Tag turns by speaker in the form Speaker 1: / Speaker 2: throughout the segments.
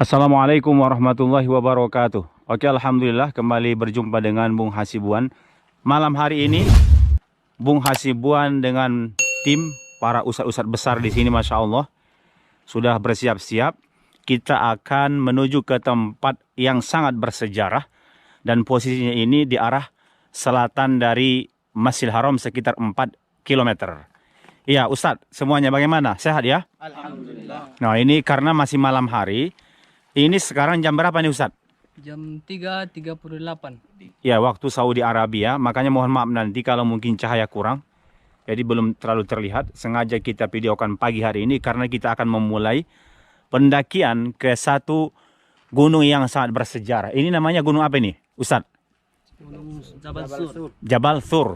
Speaker 1: Assalamualaikum warahmatullahi wabarakatuh. Oke, alhamdulillah kembali berjumpa dengan Bung Hasibuan. Malam hari ini Bung Hasibuan dengan tim para ustadz-ustadz besar di sini, masya Allah, sudah bersiap-siap. Kita akan menuju ke tempat yang sangat bersejarah dan posisinya ini di arah selatan dari Masjidil Haram sekitar 4 km. Iya, Ustadz, semuanya bagaimana? Sehat ya?
Speaker 2: Alhamdulillah.
Speaker 1: Nah, ini karena masih malam hari. Ini sekarang jam berapa nih, Ustadz?
Speaker 2: Jam 3.38.
Speaker 1: Ya, waktu Saudi Arabia. Makanya mohon maaf nanti kalau mungkin cahaya kurang. Jadi belum terlalu terlihat. Sengaja kita videokan pagi hari ini karena kita akan memulai pendakian ke satu gunung yang sangat bersejarah. Ini namanya gunung apa ini, Ustadz?
Speaker 2: Gunung Jabal Sur.
Speaker 1: Jabal Sur.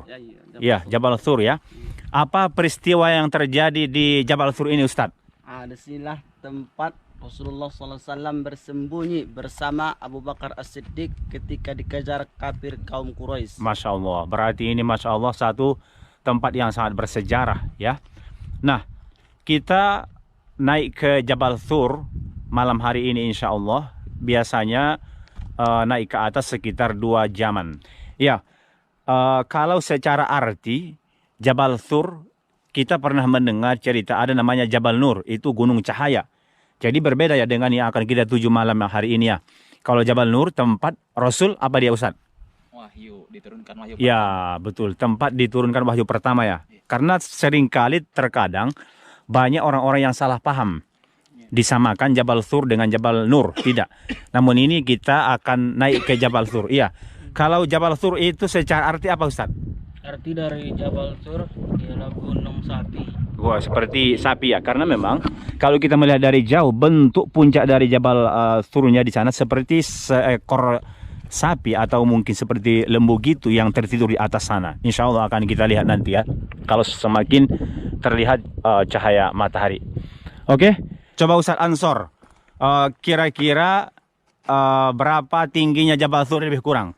Speaker 1: Ya, Jabal Sur ya. Apa peristiwa yang terjadi di Jabal Sur ini, Ustadz?
Speaker 3: Di sinilah tempat Rasulullah SAW bersembunyi bersama Abu Bakar As-Siddiq ketika dikejar kafir kaum Quraisy.
Speaker 1: Masya Allah. Berarti ini Masya Allah satu tempat yang sangat bersejarah ya. Nah, kita naik ke Jabal Sur malam hari ini insya Allah. Biasanya naik ke atas sekitar 2 jaman. Ya, kalau secara arti Jabal Sur, kita pernah mendengar cerita ada namanya Jabal Nur, itu gunung cahaya. Jadi berbeda ya dengan yang akan kita tuju malam hari ini ya. Kalau Jabal Nur tempat Rasul apa dia, Ustaz?
Speaker 4: Wahyu, diturunkan wahyu.
Speaker 1: Ya, betul, tempat diturunkan wahyu pertama ya. Karena seringkali terkadang banyak orang-orang yang salah paham. Disamakan Jabal Sur dengan Jabal Nur, tidak. Namun ini kita akan naik ke Jabal Sur. Iya. Kalau Jabal Sur itu secara arti apa, Ustaz?
Speaker 2: Arti dari Jabal Sur ialah gunung sapi.
Speaker 1: Wah, seperti sapi ya. Karena memang kalau kita melihat dari jauh bentuk puncak dari Jabal Surnya di sana seperti seekor sapi atau mungkin seperti lembu gitu yang tertidur di atas sana. Insya Allah akan kita lihat nanti ya. Kalau semakin terlihat cahaya matahari. Oke, coba Ustadz Ansor. Kira-kira berapa tingginya Jabal Sur lebih kurang?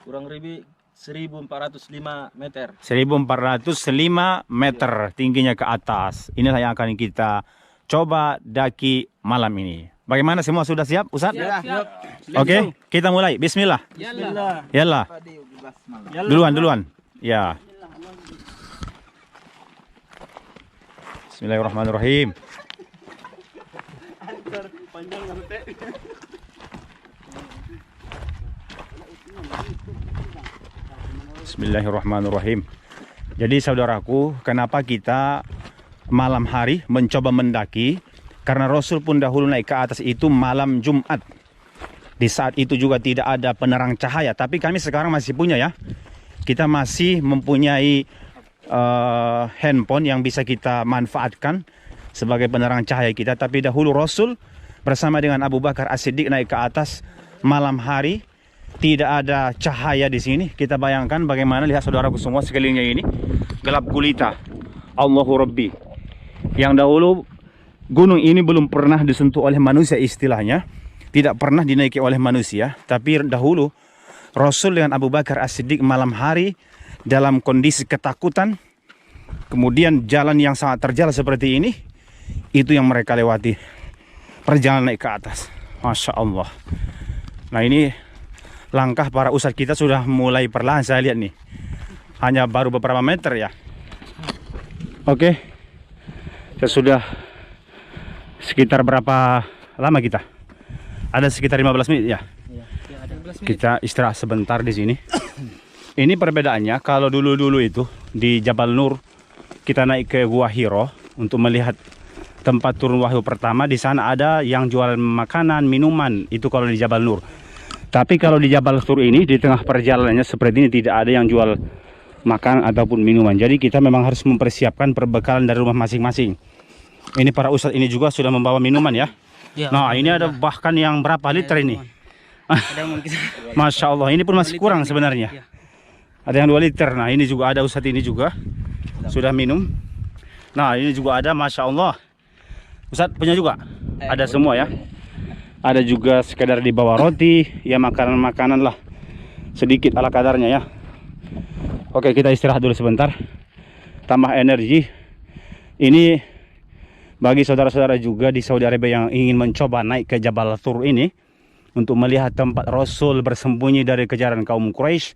Speaker 3: Kurang lebih 1405 meter.
Speaker 1: 1405 meter tingginya ke atas. Inilah yang akan kita coba daki malam ini. Bagaimana, semua sudah siap, Ustaz?
Speaker 2: Siap.
Speaker 1: Oke, kita mulai. Bismillah.
Speaker 2: Yallah.
Speaker 1: Yallah. Duluan. Ya. Bismillahirrahmanirrahim. Bismillahirrahmanirrahim. Jadi saudaraku, kenapa kita malam hari mencoba mendaki? Karena Rasul pun dahulu naik ke atas itu malam Jumat. Di saat itu juga tidak ada penerang cahaya. Tapi kami sekarang masih punya ya. Kita masih mempunyai handphone yang bisa kita manfaatkan sebagai penerang cahaya kita. Tapi dahulu Rasul bersama dengan Abu Bakar As-Siddiq naik ke atas malam hari. Tidak ada cahaya di sini. Kita bayangkan bagaimana, lihat saudaraku semua sekelilingnya ini gelap gulita. Allahu Rabbi. Yang dahulu gunung ini belum pernah disentuh oleh manusia istilahnya. Tidak pernah dinaiki oleh manusia. Tapi dahulu Rasul dengan Abu Bakar As-Siddiq malam hari dalam kondisi ketakutan. Kemudian jalan yang sangat terjal seperti ini. Itu yang mereka lewati. Perjalanan naik ke atas. Masya Allah. Nah, ini langkah para ustadz kita sudah mulai perlahan, saya lihat nih. Hanya baru beberapa meter ya. Oke. Kita sudah sekitar berapa lama kita? Ada sekitar 15 menit ya. Kita istirahat sebentar di sini. Ini perbedaannya, kalau dulu-dulu itu di Jabal Nur kita naik ke Gua Hiro untuk melihat tempat turun wahyu pertama. Di sana ada yang jual makanan, minuman, itu kalau di Jabal Nur. Tapi kalau di Jabal Sur ini, di tengah perjalanannya seperti ini tidak ada yang jual makan ataupun minuman. Jadi kita memang harus mempersiapkan perbekalan dari rumah masing-masing. Ini para ustadz ini juga sudah membawa minuman ya.
Speaker 2: Ya,
Speaker 1: Nah, ini ada bahkan yang berapa liter ini?
Speaker 2: Ada mungkin.
Speaker 1: Masya Allah, ini pun masih kurang sebenarnya.
Speaker 2: Ya.
Speaker 1: Ada yang 2 liter. Nah, ini juga ada ustadz ini juga sudah minum. Nah, ini juga ada, Masya Allah. Ustadz punya juga? Ada semua ya. Ada juga sekedar di bawah roti, ya makanan-makanan lah. Sedikit ala kadarnya ya. Oke, kita istirahat dulu sebentar. Tambah energi. Ini bagi saudara-saudara juga di Saudi Arabia yang ingin mencoba naik ke Jabal Thur ini untuk melihat tempat Rasul bersembunyi dari kejaran kaum Quraisy,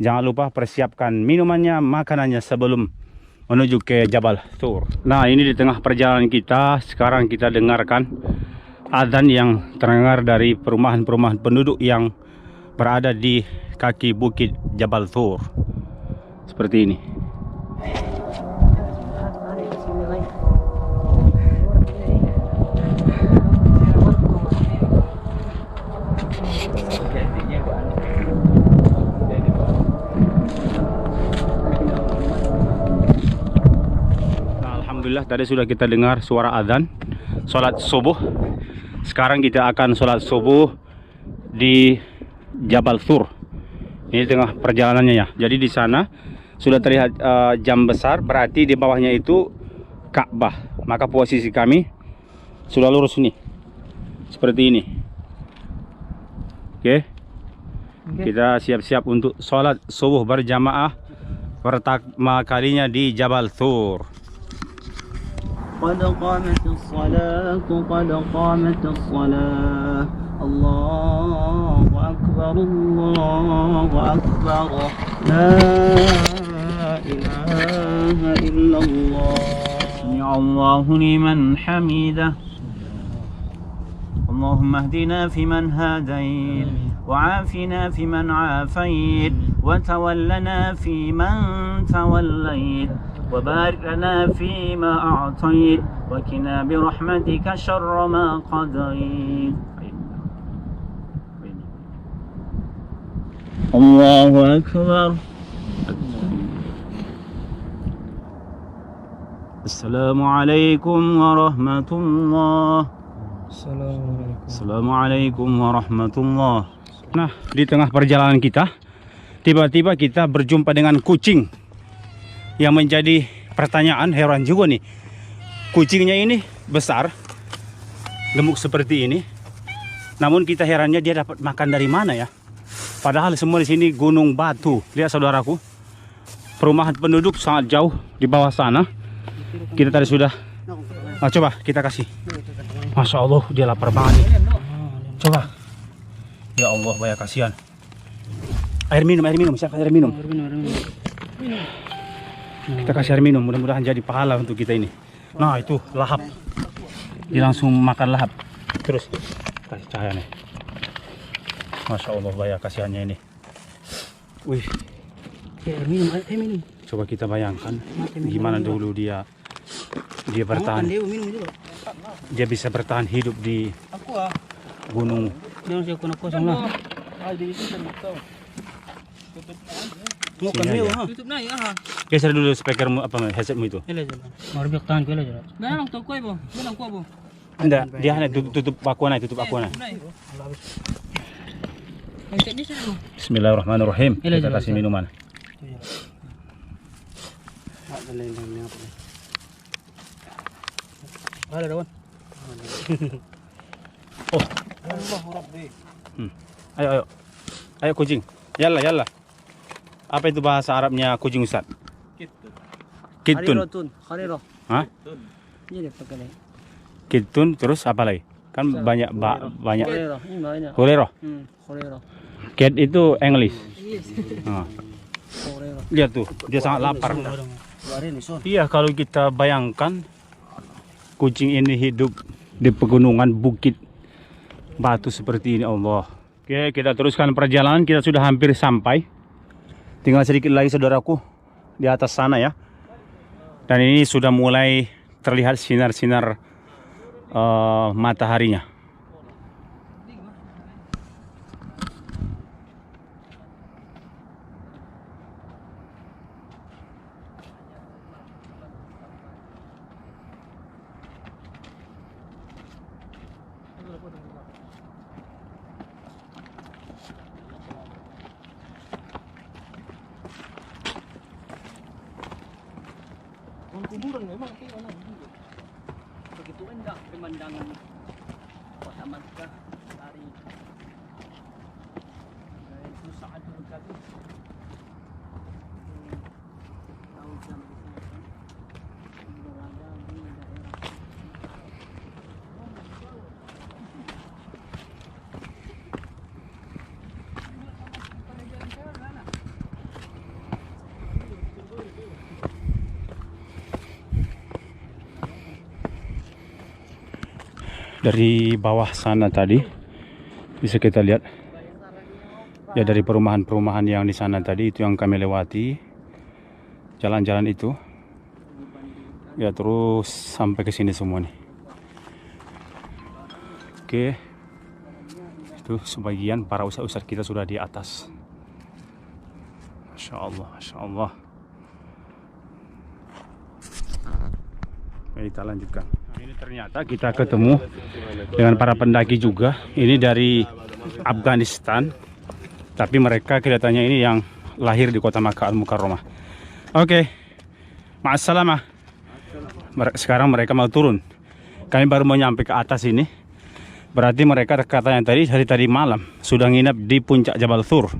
Speaker 1: jangan lupa persiapkan minumannya, makanannya sebelum menuju ke Jabal Thur. Nah, ini di tengah perjalanan kita, sekarang kita dengarkan adzan yang terdengar dari perumahan-perumahan penduduk yang berada di kaki bukit Jabal Thur. Seperti ini. Alhamdulillah tadi sudah kita dengar suara azan sholat subuh. Sekarang kita akan sholat subuh di Jabal Thur. Ini tengah perjalanannya ya. Jadi di sana sudah terlihat jam besar, berarti di bawahnya itu Ka'bah. Maka posisi kami sudah lurus ini. Seperti ini. Oke. Kita siap-siap untuk sholat subuh berjamaah pertama kalinya di Jabal Thur.
Speaker 3: قد قامت الصلاة قد قامت الصلاة الله أكبر الله أكبر لا إله إلا الله
Speaker 1: سمع الله لمن حمده اللهم اهدنا فيمن هديت وعافنا فيمن عافيت وتولنا فيمن توليت وبارك لنا فيما أعطيت وقنا برحمتك شر ما قضيت الله أكبر السلام عليكم ورحمة الله Assalamualaikum warahmatullah. Nah, di tengah perjalanan kita, tiba-tiba kita berjumpa dengan kucing. Yang menjadi pertanyaan, heran juga nih. Kucingnya ini besar, gemuk seperti ini. Namun kita herannya dia dapat makan dari mana ya? Padahal semua di sini gunung batu. Lihat saudaraku, perumahan penduduk sangat jauh di bawah sana. Kita tadi sudah. Nah, coba kita kasih. Masya Allah, dia lapar banget nih. Coba. Ya Allah, banyak kasihan. Air minum, siapa air minum? Kita kasih air minum, mudah-mudahan jadi pahala untuk kita ini. Nah, itu lahap. Dia langsung makan lahap. Terus kasih cahaya nih. Masya Allah, banyak kasihannya ini. Wih.
Speaker 3: air minum.
Speaker 1: Coba kita bayangkan gimana dulu dia bertahan. Dia bisa bertahan hidup di gunung. Geser dulu speakermu apa headsetmu itu. Enggak, dia hanya tutup bakuan. Bismillahirrahmanirrahim. Kita kasih minuman. Oh. Ayo kucing. Yalla. Apa itu bahasa Arabnya kucing Ustaz? Kitun.
Speaker 3: Khariro.
Speaker 1: Hah?
Speaker 3: Ini pakai.
Speaker 1: Kitun terus apa lagi? Kan banyak.
Speaker 3: Khariro.
Speaker 1: Kholero. Cat itu English. Nah. Lihat tuh, dia sangat lapar. Iya, kalau kita bayangkan kucing ini hidup di pegunungan bukit batu seperti ini, Allah. Oke, kita teruskan perjalanan. Kita sudah hampir sampai. Tinggal sedikit lagi saudaraku di atas sana ya. Dan ini sudah mulai terlihat sinar-sinar mataharinya.
Speaker 3: Kuburan memang kayak mana begitu indah pemandangan kota Makkah dari Musa al-Kabir.
Speaker 1: Dari bawah sana tadi bisa kita lihat ya, dari perumahan-perumahan yang di sana tadi itu yang kami lewati, jalan-jalan itu ya, terus sampai ke sini semua nih. Oke, itu sebagian para ustadz-ustadz kita sudah di atas. Masya Allah, Masya Allah. Oke, kita lanjutkan. Nah, ini ternyata kita ketemu dengan para pendaki juga. Ini dari Afghanistan, tapi mereka kelihatannya ini yang lahir di kota Makkah Al-Mukarramah. Oke, ma'assalamah. Sekarang mereka mau turun. Kami baru mau nyampe ke atas ini. Berarti mereka katanya tadi malam sudah nginap di puncak Jabal Thur.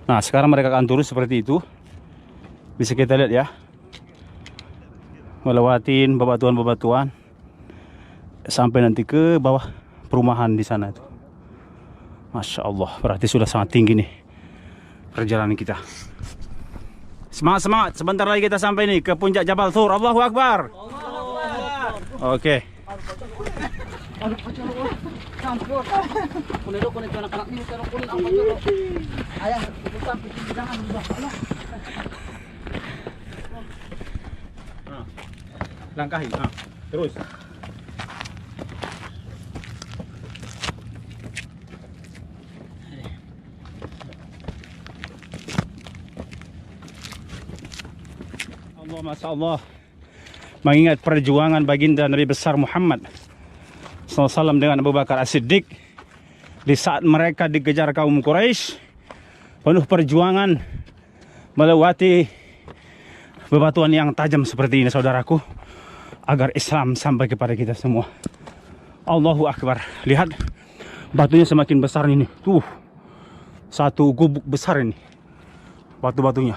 Speaker 1: Nah, sekarang mereka akan turun seperti itu. Bisa kita lihat ya, melewatin bebatuan-bebatuan sampai nanti ke bawah perumahan di sana itu. Masya Allah, berarti sudah sangat tinggi nih perjalanan kita. Semangat, semangat. Sebentar lagi kita sampai nih ke puncak Jabal Thur. Allahu Akbar. Oke. Langkahi. Terus. Allah, Masya Allah, mengingat perjuangan baginda Nabi besar Muhammad SAW dengan Abu Bakar As-Siddiq di saat mereka dikejar kaum Quraisy, penuh perjuangan melewati bebatuan yang tajam seperti ini, saudaraku, agar Islam sampai kepada kita semua. Allahu Akbar. Lihat, batunya semakin besar ini. Tuh, satu gubuk besar ini batu-batunya.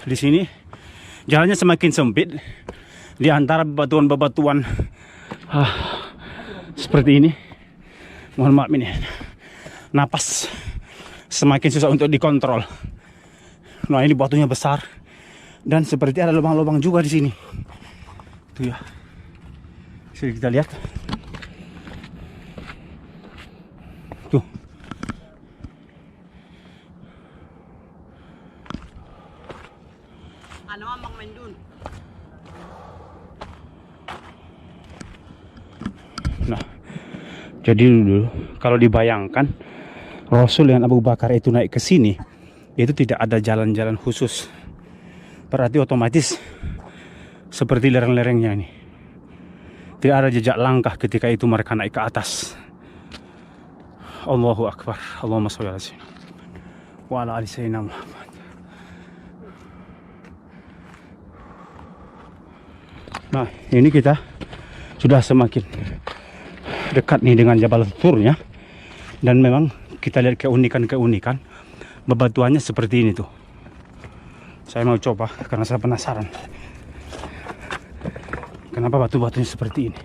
Speaker 1: Di sini jalannya semakin sempit di antara bebatuan-bebatuan seperti ini. Mohon maaf ini, napas semakin susah untuk dikontrol. Nah, ini batunya besar dan seperti ada lubang-lubang juga di sini. Tuh ya, sini kita lihat. Tuh. Nah, jadi dulu kalau dibayangkan Rasul dengan Abu Bakar itu naik ke sini, itu tidak ada jalan-jalan khusus. Berarti otomatis seperti lereng-lerengnya ini. Tidak ada jejak langkah ketika itu mereka naik ke atas. Allahu Akbar. Allahumma sholli ala sayyidina wa ala ali sayyidina Muhammad. Nah, ini kita sudah semakin dekat nih dengan Jabal Thur ya. Dan memang kita lihat keunikan-keunikan bebatuannya seperti ini tuh. Saya mau coba karena saya penasaran. Kenapa batu-batunya seperti ini?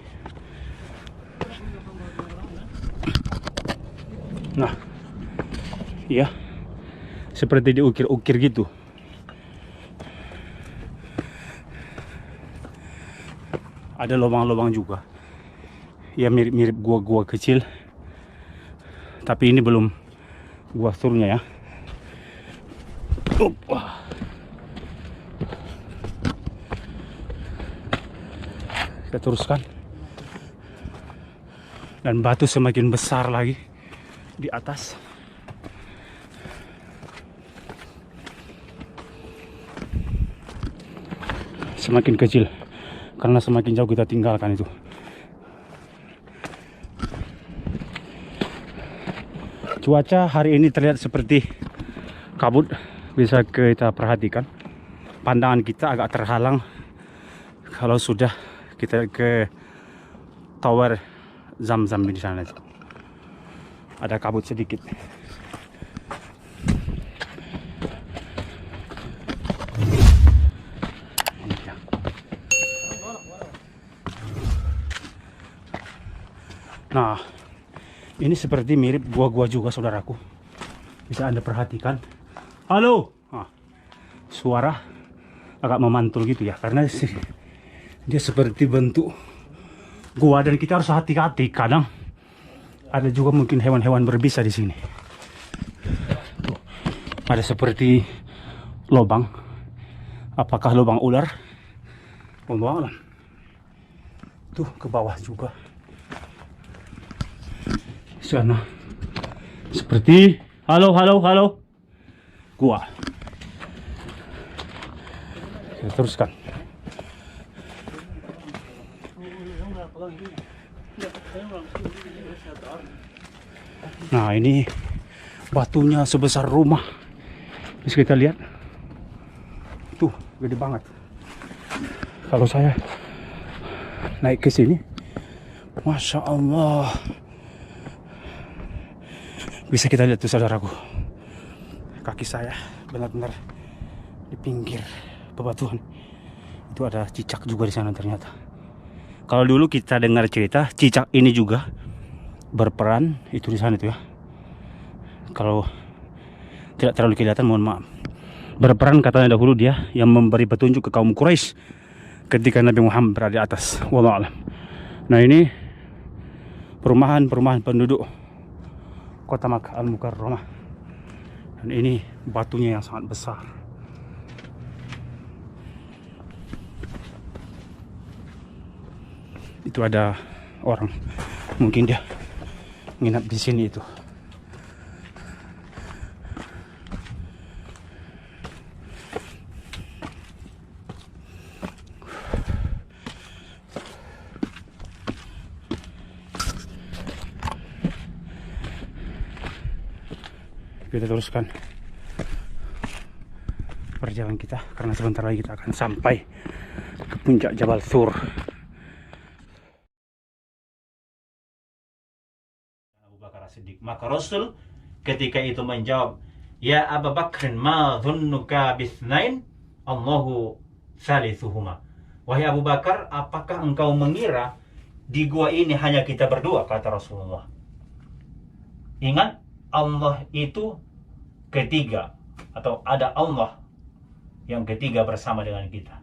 Speaker 1: Nah, ya, seperti diukir-ukir gitu. Ada lubang-lubang juga. Ya, mirip-mirip gua-gua kecil. Tapi ini belum gua Thurnya ya. Kita teruskan. Dan batu semakin besar lagi di atas. Semakin kecil karena semakin jauh kita tinggalkan itu. Cuaca hari ini terlihat seperti kabut, bisa kita perhatikan. Pandangan kita agak terhalang kalau sudah kita ke tower Zam-Zam di sana. Ada kabut sedikit. Nah, ini seperti mirip gua-gua juga, saudaraku. Bisa Anda perhatikan. Halo. Nah, suara agak memantul gitu ya, karena dia seperti bentuk
Speaker 5: gua, dan kita harus hati-hati. Kadang ada juga mungkin hewan-hewan berbisa di sini. Tuh, ada seperti lubang. Apakah lubang ular? Wallahu alam. Tuh ke bawah juga. Sana seperti halo gua. Kita teruskan. Nah, ini batunya sebesar rumah. Bisa kita lihat. Tuh, gede banget. Kalau saya naik ke sini, Masya Allah, bisa kita lihat tuh saudaraku, kaki saya benar-benar di pinggir bebatuan. Itu ada cicak juga di sana ternyata. Kalau dulu kita dengar cerita, cicak ini juga berperan itu di sana tuh ya. Kalau tidak terlalu kelihatan, mohon maaf. Berperan katanya dahulu dia yang memberi petunjuk ke kaum Quraisy ketika Nabi Muhammad berada di atas. Wallahu a'lam. Nah, ini perumahan penduduk Kota Makkah Al-Mukarramah. Dan ini batunya yang sangat besar. Itu ada orang, mungkin dia nginap di sini itu. Kita teruskan perjalanan kita karena sebentar lagi kita akan sampai ke puncak Jabal Thur.
Speaker 1: Abu Bakar As-Siddiq. Maka Rasul ketika itu menjawab, "Ya Abu Bakr, ma dhunnuka bithnain? Allahu thalithuhuma." Wahai Abu Bakar, apakah engkau mengira di gua ini hanya kita berdua, kata Rasulullah. Ingat, Allah itu ketiga, atau ada Allah yang ketiga bersama dengan kita.